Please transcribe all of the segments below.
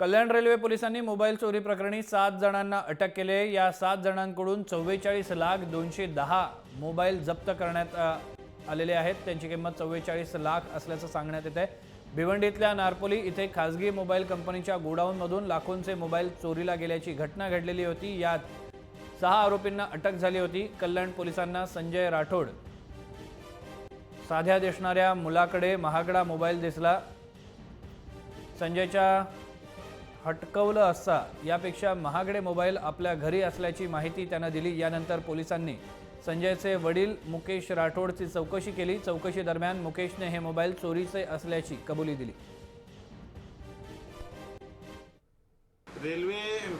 कल्याण railway पोलिसांनी mobile चोरी प्रकरणी 7 जणांना अटक केली आहे। या 7 जणांकडून 44,210 मोबाईल जप्त करण्यात आलेले आहेत। त्यांची किंमत 44 लाख असल्याचं सांगण्यात येत आहे। भिवंडीतल्या नारपोली इथे खासगी मोबाईल कंपनीच्या गोडाऊनमधून लाखोंचे मोबाईल चोरीला गेल्याची घटना घडलेली होती। यात 6 आरोपींना अटक झाली होती। कल्याण पोलिसांना संजय राठोड साध्या दिसणाऱ्या मुलाकडे महागडा मोबाईल दिसला। संजयच्या हटकवलं असता यापेक्षा महागडे मोबाईल आपल्या घरी असल्याची माहिती त्यानं दिली। यानंतर पोलिसांनी संजयचे वडील मुकेश राठोडची चौकशी केली। चौकशी दरम्यान मुकेशने हे मोबाईल चोरीचे असल्याची कबुली दिली।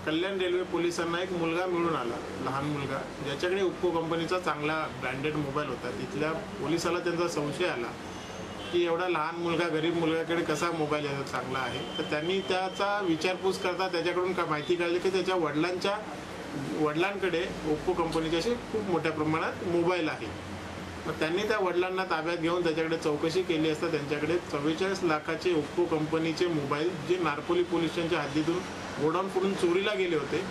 कल्याण रेल्वे पोलिसांना एक मुलगा मिळून आला, लहान मुलगा, ज्याच्याकडे ओप्पो कंपनीचा चांगला ब्रँडेड मोबाईल होता। तिथल्या पोलिसाला त्यांचा संशय आला की एवढा लहान मुलगा, गरीब मुलगाकडे कसा मोबाईल याचा चांगला आहे। तर त्यांनी त्याचा विचारपूस करता त्याच्याकडून माहिती काढली की त्याच्या वडिलांकडे ओप्पो कंपनीचे असे खूप मोठ्या प्रमाणात मोबाईल आहे। मग त्यांनी त्या वडिलांना ताब्यात घेऊन त्याच्याकडे चौकशी केली असता त्यांच्याकडे 44 लाखाचे ओप्पो कंपनीचे मोबाईल जे नारपोली पोलीस स्टेशनच्या हद्दीतून गोडाऊनकडून चोरीला गेले होते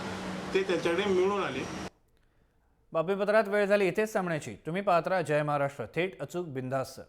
ते त्याच्याकडे मिळून आले। बातमीपत्रात वेळ झाली इथेच थांबण्याची। तुम्ही पाहत राहा जय महाराष्ट्र, थेट अचूक बिनधास्त।